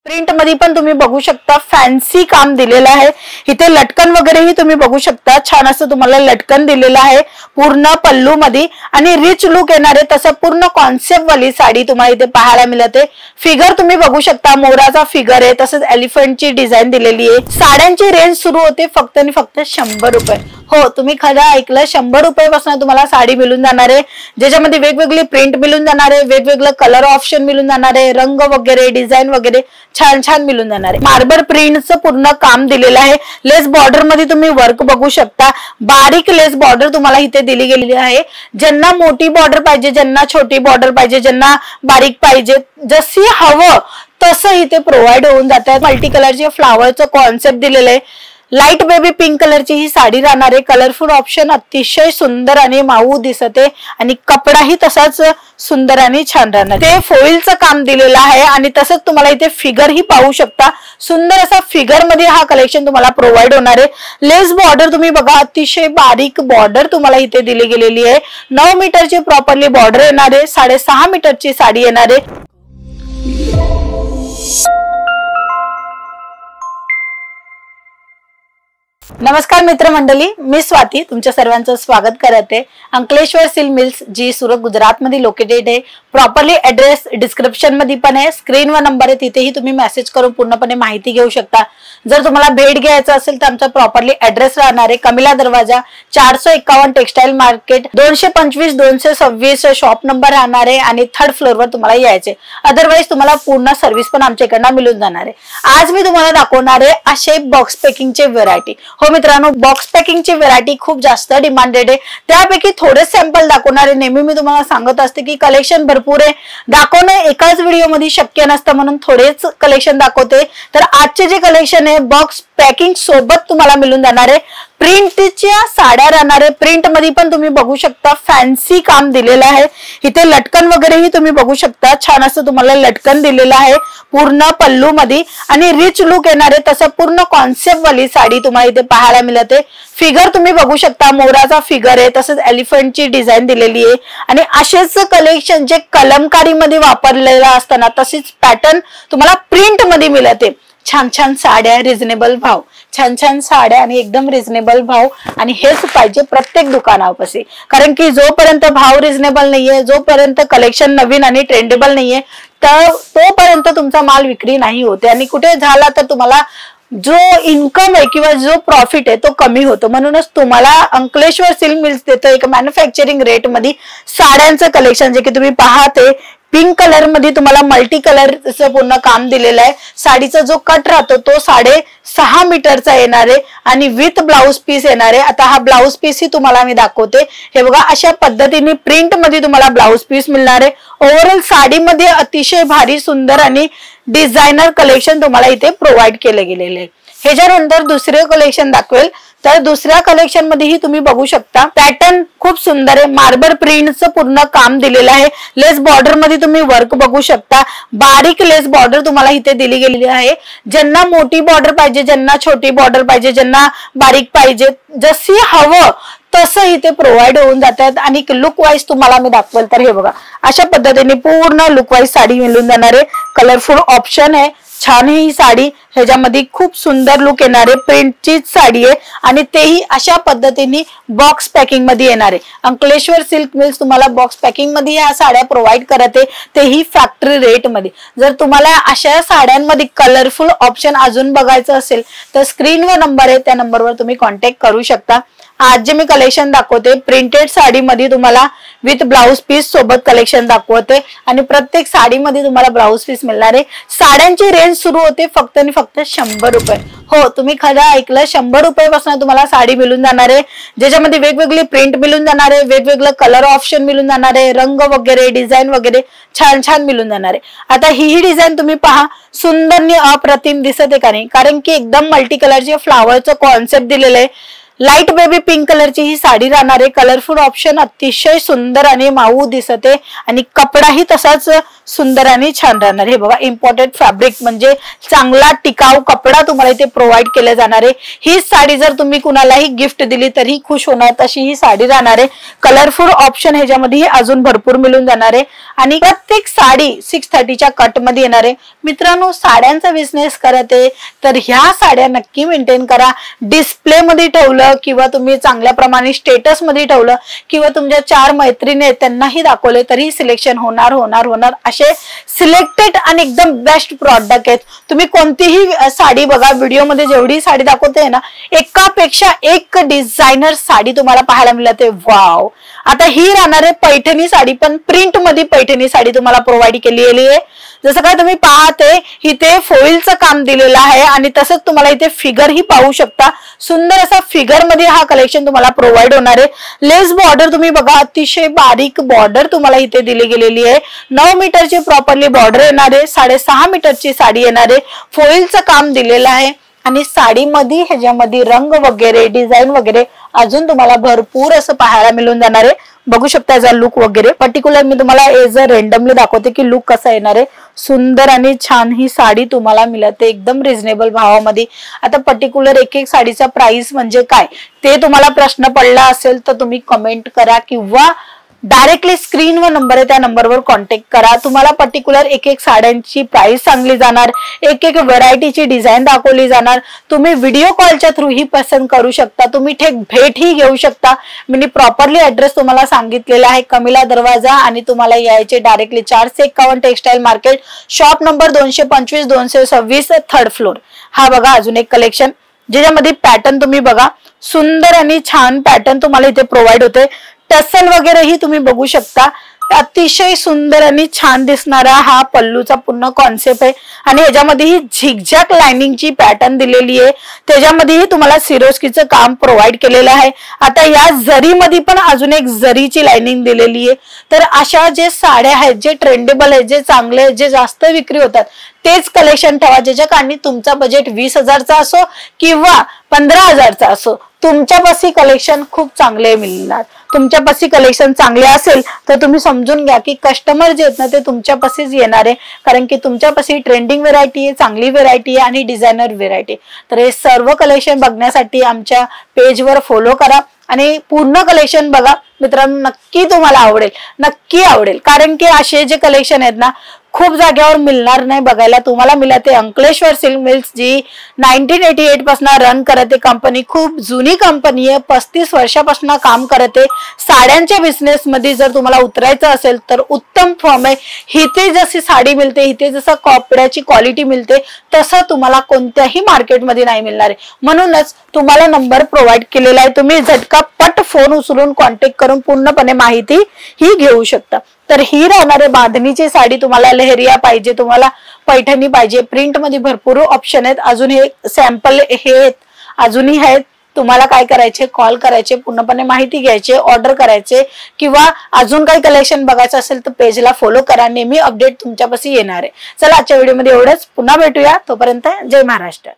Print मध्ये पण तुम्ही बघू शकता फॅन्सी काम दिलेलं आहे। इथे लटकन वगैरेही तुम्ही बघू शकता, छान असं तुम्हाला लटकन दिलेलं आहे पूर्ण पल्लू मध्ये आणि रिच लुक येणारे तसं पूर्ण कॉन्सेप्ट वाली साडी तुम्हाला इथे पाहायला मिळते। फिगर तुम्ही बघू शकता, मोराचा फिगर आहे, तसंच एलिफंटची डिझाइन दिलेली आहे। साड्यांची रेंज सुरू होते फक्त आणि फक्त 100 रुपये। हो, तुम्ही खरं ऐकलं, 100 रुपयापासून तुम्हाला साडी मिळून जाणार आहे, ज्याच्यामध्ये वेगवेगळी प्रिंट मिळून जाणार आहे, वेगवेगळं कलर ऑप्शन मिळून जाणार आहे, रंग वगैरे डिझाइन वगैरे छान छान मिळून जाणार आहे। मार्बल प्रिंटचं पूर्ण काम दिलेलं आहे। लेस बॉर्डर मध्ये तुम्ही वर्क बघू शकता, बारीक लेस बॉर्डर तुम्हाला इथे दिली गेलेली आहे। ज्यांना मोठी बॉर्डर पाहिजे, ज्यांना छोटी बॉर्डर पाहिजे, ज्यांना बारीक पाहिजे, जशी हवं तसं इथे प्रोव्हाइड होऊन जातात। मल्टी कलरचे फ्लावरचं कॉन्सेप्ट दिलेलं आहे। लाईट बेबी पिंक कलरची ही साडी राहणार आहे। कलरफुल ऑप्शन अतिशय सुंदर आणि माऊ दिसते आणि कपडाही तसाच सुंदर आणि छान राहणार। ते फोइलचं काम दिलेलं आहे आणि तसंच तुम्हाला इथे फिगर ही पाहू शकता, सुंदर असा फिगर मध्ये हा कलेक्शन तुम्हाला प्रोव्हाइड होणार आहे। लेस बॉर्डर तुम्ही बघा, अतिशय बारीक बॉर्डर तुम्हाला इथे दिली गेलेली आहे। 9 मीटरची प्रॉपरली बॉर्डर येणार आहे, 6.5 मीटरची साडी येणार आहे। नमस्कार मित्रमंडळी, मी स्वाती तुमच्या सर्वांचं स्वागत करते। अंकलेश्वर सिल्क मिल्स जी सुरत गुजरात मध्ये लोकेटेड आहे। प्रॉपरली ऍड्रेस डिस्क्रिप्शन मध्ये पण आहे, स्क्रीनवर नंबर आहे, तिथेही तुम्ही मेसेज करून पूर्णपणे माहिती घेऊ शकता। जर तुम्हाला भेट घ्यायचं असेल तर आमचा प्रॉपरली ऍड्रेस राहणार आहे कमिला दरवाजा 451 टेक्सटाईल मार्केट 225-226 शॉप नंबर राहणार आहे आणि 3rd फ्लोअरवर तुम्हाला यायचे। अदरवाइज तुम्हाला पूर्ण सर्व्हिस पण आमच्याकडनं मिळून जाणार आहे। आज मी तुम्हाला दाखवणार आहे असे बॉक्स पॅकिंगचे व्हरायटी। हो मित्रांनो, बॉक्स पॅकिंगची व्हरायटी खूप जास्त डिमांडेड आहे, त्यापैकी थोडे सॅम्पल दाखवणार आहे। नेहमी मी तुम्हाला सांगत असते की कलेक्शन भरपूर आहे, दाखवणं एकाच व्हिडिओ मध्ये शक्य नसतं, म्हणून थोडेच कलेक्शन दाखवते। तर आजचे जे कलेक्शन आहे बॉक्स पॅकिंग सोबत तुम्हाला मिळून जाणार आहे। प्रिंटच्या साड्या राहणार आहे, प्रिंट मध्ये पण तुम्ही बघू शकता फॅन्सी काम दिलेलं आहे। इथे लटकन वगैरेही तुम्ही बघू शकता, छान असं तुम्हाला लटकन दिलेलं आहे पूर्ण पल्लू मध्ये आणि रिच लुक येणार आहे तसं पूर्ण कॉन्सेप्ट वाली साडी तुम्हाला इथे पाहायला मिळते। फिगर तुम्ही बघू शकता, मोराचा फिगर आहे, तसंच एलिफंटची डिझाइन दिलेली आहे आणि असेच कलेक्शन जे कलमकारी मध्ये वापरलेलं असताना तशीच पॅटर्न तुम्हाला प्रिंट मध्ये मिळते। छान छान साड्या, रिझनेबल भाव, छान छान साड्या आणि एकदम रिझनेबल भाव, आणि हेच पाहिजे प्रत्येक दुकानापाशी, कारण की जोपर्यंत भाव रिझनेबल नाहीये, जोपर्यंत कलेक्शन नवीन आणि ट्रेंडेबल नाहीये, तर तोपर्यंत तुमचा माल विक्री नाही होते आणि कुठे झाला तर तुम्हाला जो इन्कम आहे किंवा जो प्रॉफिट आहे तो कमी होतो। म्हणूनच तुम्हाला अंकलेश्वर सिल्क मिल्स देतो एक मॅन्युफॅक्चरिंग रेट मध्ये साड्यांचं कलेक्शन, जे की तुम्ही पाहते पिंक कलर मध्ये तुम्हाला मल्टी कलरचं पूर्ण काम दिलेलं आहे। साडीचा जो कट राहतो तो 6.5 मीटरचा येणार आहे आणि विथ ब्लाउज पीस येणार आहे। आता हा ब्लाउज पीस ही तुम्हाला मी दाखवते। हे बघा, अशा पद्धतीने प्रिंट मध्ये तुम्हाला ब्लाउज पीस मिळणार आहे। ओव्हरऑल साडीमध्ये अतिशय भारी सुंदर आणि डिझायनर कलेक्शन तुम्हाला इथे प्रोव्हाइड केले गेलेले आहे। ह्याच्यानंतर दुसरे कलेक्शन दाखवेल, तर दुसऱ्या कलेक्शन मध्येही तुम्ही बघू शकता पॅटर्न खूप सुंदर आहे। मार्बल प्रिंटचं पूर्ण काम दिलेलं आहे। लेस बॉर्डर मध्ये तुम्ही वर्क बघू शकता, बारीक लेस बॉर्डर तुम्हाला इथे दिली गेलेली आहे। ज्यांना मोठी बॉर्डर पाहिजे, ज्यांना छोटी बॉर्डर पाहिजे, ज्यांना बारीक पाहिजे, जशी हवं तसं इथे प्रोव्हाइड होऊन जातात। आणि लुक वाईज तुम्हाला मी दाखवेल तर हे बघा, अशा पद्धतीने पूर्ण लुक वाईज साडी मिळून जाणार आहे। कलरफुल ऑप्शन आहे, छान ही साडी, ह्याच्यामध्ये खूप सुंदर लुक येणार आहे। प्रिंटची साडी आहे आणि तेही अशा पद्धतीने बॉक्स पॅकिंग मध्ये येणार आहे। अंकलेश्वर सिल्क मिल्स तुम्हाला बॉक्स पॅकिंग मध्ये या साड्या प्रोव्हाइड करते, तेही फॅक्टरी रेट मध्ये। जर तुम्हाला अशा साड्यांमध्ये कलरफुल ऑप्शन अजून बघायचं असेल तर स्क्रीनवर नंबर आहे, त्या नंबरवर तुम्ही कॉन्टॅक्ट करू शकता। आज जे मी कलेक्शन दाखवते प्रिंटेड साडी मध्ये तुम्हाला विथ ब्लाउज पीस सोबत कलेक्शन दाखवते आणि प्रत्येक साडीमध्ये तुम्हाला ब्लाउज पीस मिळणार आहे। साड्यांची रेंज सुरू होते फक्त आणि फक्त 100 रुपये। हो, तुम्ही खरं ऐकलं, 100 रुपयापासून तुम्हाला साडी मिळून जाणार आहे, ज्याच्यामध्ये वेगवेगळी प्रिंट मिळून जाणार आहे, वेगवेगळं कलर ऑप्शन मिळून जाणार आहे, रंग वगैरे डिझाइन वगैरे छान छान मिळून जाणार आहे। आता ही डिझाइन तुम्ही पहा, सुंदर आणि अप्रतिम दिसते का नाही, कारण की एकदम मल्टी कलरचे फ्लावरचं कॉन्सेप्ट दिलेलं आहे। लाईट बेबी पिंक कलरची ही साडी राहणार आहे. कलरफुल ऑप्शन, अतिशय सुंदर आणि माऊ दिसत आहे आणि कपडाही तसाच सुंदर आणि छान राहणार. हे बघा, इम्पॉर्टंट फॅब्रिक म्हणजे चांगला टिकाऊ कपडा तुम्हाला इथे प्रोव्हाइड केले जाणार आहे. ही साडी जर तुम्ही कुणालाही गिफ्ट दिली तरी खुश होणार तशी ही साडी राहणार आहे. कलरफुल ऑप्शन ह्याच्यामध्ये अजून भरपूर मिळून जाणार आहे आणि प्रत्येक साडी 630च्या कट मध्ये येणार आहे. मित्रांनो, साड्यांचा बिझनेस करत आहे तर ह्या साड्या नक्की मेंटेन करा. डिस्प्ले मध्ये ठेवलं किंवा तुम्ही चांगल्या प्रमाणे स्टेटस मध्ये ठेवलं किंवा तुमच्या 4 मैत्रिणी त्यांनाही दाखवले तरी सिलेक्शन होणार होणार होणार. असे सिलेक्टेड आणि एकदम बेस्ट प्रॉडक्ट आहेत. तुम्ही कोणतीही साडी बघा, व्हिडिओ मध्ये जेवढी साडी दाखवते ना, एकापेक्षा एक डिझायनर साडी तुम्हाला पाहायला मिळते. वाव. आता ही राहणार आहे पैठणी साडी, पण प्रिंट मध्ये पैठणी साडी तुम्हाला प्रोव्हाइड केलेली आहे. जसं काय तुम्ही पाहते इथे फोइलचं काम दिलेलं आहे आणि तसंच तुम्हाला इथे फिगर ही पाहू शकता. सुंदर असा फिगर मध्ये हा कलेक्शन तुम्हाला प्रोव्हाइड होणार आहे. लेस बॉर्डर तुम्ही बघा, अतिशय बारीक बॉर्डर तुम्हाला इथे दिली गेलेली आहे. 9 मीटरची प्रॉपरली बॉर्डर येणार आहे. 6.5 मीटरची साडी येणार आहे. फोइलचं काम दिलेलं आहे आणि साडीमध्ये ह्याच्यामध्ये रंग वगैरे डिझाईन वगैरे अजून तुम्हाला भरपूर असं पाहायला मिळून जाणार आहे. बघू शकता याचा लुक वगैरे. पर्टिक्युलर मी तुम्हाला एज रेंडमली दाखवते की लुक कसा येणार आहे. सुंदर आणि छान ही साडी तुम्हाला मिळते एकदम रिझनेबल भावामध्ये. आता पर्टिक्युलर एक एक साडीचा प्राइस म्हणजे काय ते तुम्हाला प्रश्न पडला असेल तर तुम्ही कमेंट करा किंवा डायरेक्टली स्क्रीनवर नंबर आहे त्या नंबरवर कॉन्टॅक्ट करा. तुम्हाला पर्टिक्युलर एक एक साड्यांची प्राइस सांगली जाणार, एक एक व्हरायटीची डिझाईन दाखवली जाणार. तुम्ही व्हिडिओ कॉलच्या थ्रू ही पसंत करू शकता. तुम्ही थेट भेट ही घेऊ शकता. मी प्रॉपरली ऍड्रेस तुम्हाला सांगितलेला आहे, कमिला दरवाजा, आणि तुम्हाला यायचे directly 451 textile market, shop number 225-226, 3rd floor. हा बघा अजून एक कलेक्शन ज्याच्यामध्ये पॅटर्न तुम्ही बघा, सुंदर आणि छान पॅटर्न तुम्हाला इथे प्रोव्हाइड होते. टसल वगैरे ही तुम्ही बघू शकता. अतिशय सुंदर आणि छान दिसणारा हा पल्लूचा पूर्ण कॉन्सेप्ट आहे आणि ह्याच्यामध्ये ही झिगझॅग लाइनिंगची पॅटर्न दिलेली आहे. त्याच्यामध्येही तुम्हाला सिरोस्कीचं काम प्रोव्हाइड केलेलं आहे. आता या जरीमध्ये पण अजून एक जरीची लाइनिंग दिलेली आहे. तर अशा जे साड्या आहेत, जे ट्रेंडेबल आहेत, जे चांगले आहेत, जे जास्त विक्री होतात तेच कलेक्शन ठेवा. ज्याच्या कारणी तुमचा बजेट 20,000चा असो किंवा 15,000चा असो, तुमच्यापाशी कलेक्शन खूप चांगले मिळणार. तुमच्यापाशी कलेक्शन चांगले असेल तर तुम्ही समजून घ्या की कस्टमर जे आहेत ना ते तुमच्यापाशीच येणार आहे, कारण की तुमच्यापाशी ट्रेंडिंग व्हेरायटी आहे, चांगली व्हेरायटी आहे आणि डिझायनर व्हेरायटी. तर हे सर्व कलेक्शन बघण्यासाठी आमच्या पेजवर फॉलो करा आणि पूर्ण कलेक्शन बघा. मित्रांनो, नक्की तुम्हाला आवडेल, नक्की आवडेल, कारण की असे जे कलेक्शन आहेत ना खूप जागेवर मिळणार नाही बघायला. तुम्हाला मिळते अंकलेश्वर सिल्क मिल्स, जी 1988 पासून रन करते कंपनी. खूप जुनी कंपनी आहे, 35 वर्षापासून काम करते. साड्यांच्या बिझनेस मध्ये जर तुम्हाला उतरायचं असेल तर उत्तम फॉर्म आहे. इथे जशी साडी मिळते, इथे जसं कपड्याची क्वालिटी मिळते, तसं तुम्हाला कोणत्याही मार्केटमध्ये नाही मिळणार आहे. म्हणूनच तुम्हाला नंबर प्रोव्हाइड केलेला आहे. तुम्ही झटकापट फोन उचलून कॉन्टॅक्ट करून पूर्णपणे माहिती ही घेऊ शकता. तर ही राहणारे बांधणीची साडी, तुम्हाला लेहरिया पाहिजे, तुम्हाला पैठणी पाहिजे, प्रिंट मध्ये भरपूर ऑप्शन आहेत. अजून हे सॅम्पल हे अजूनही आहेत. तुम्हाला काय करायचे, कॉल करायचे, पूर्णपणे माहिती घ्यायची, ऑर्डर करायचे किंवा अजून काही कलेक्शन बघायचं असेल तर पेजला फॉलो करा. नेहमी अपडेट तुमच्यापाशी येणार आहे. चला, आजच्या व्हिडिओमध्ये एवढंच. पुन्हा भेटूया. तोपर्यंत जय महाराष्ट्र.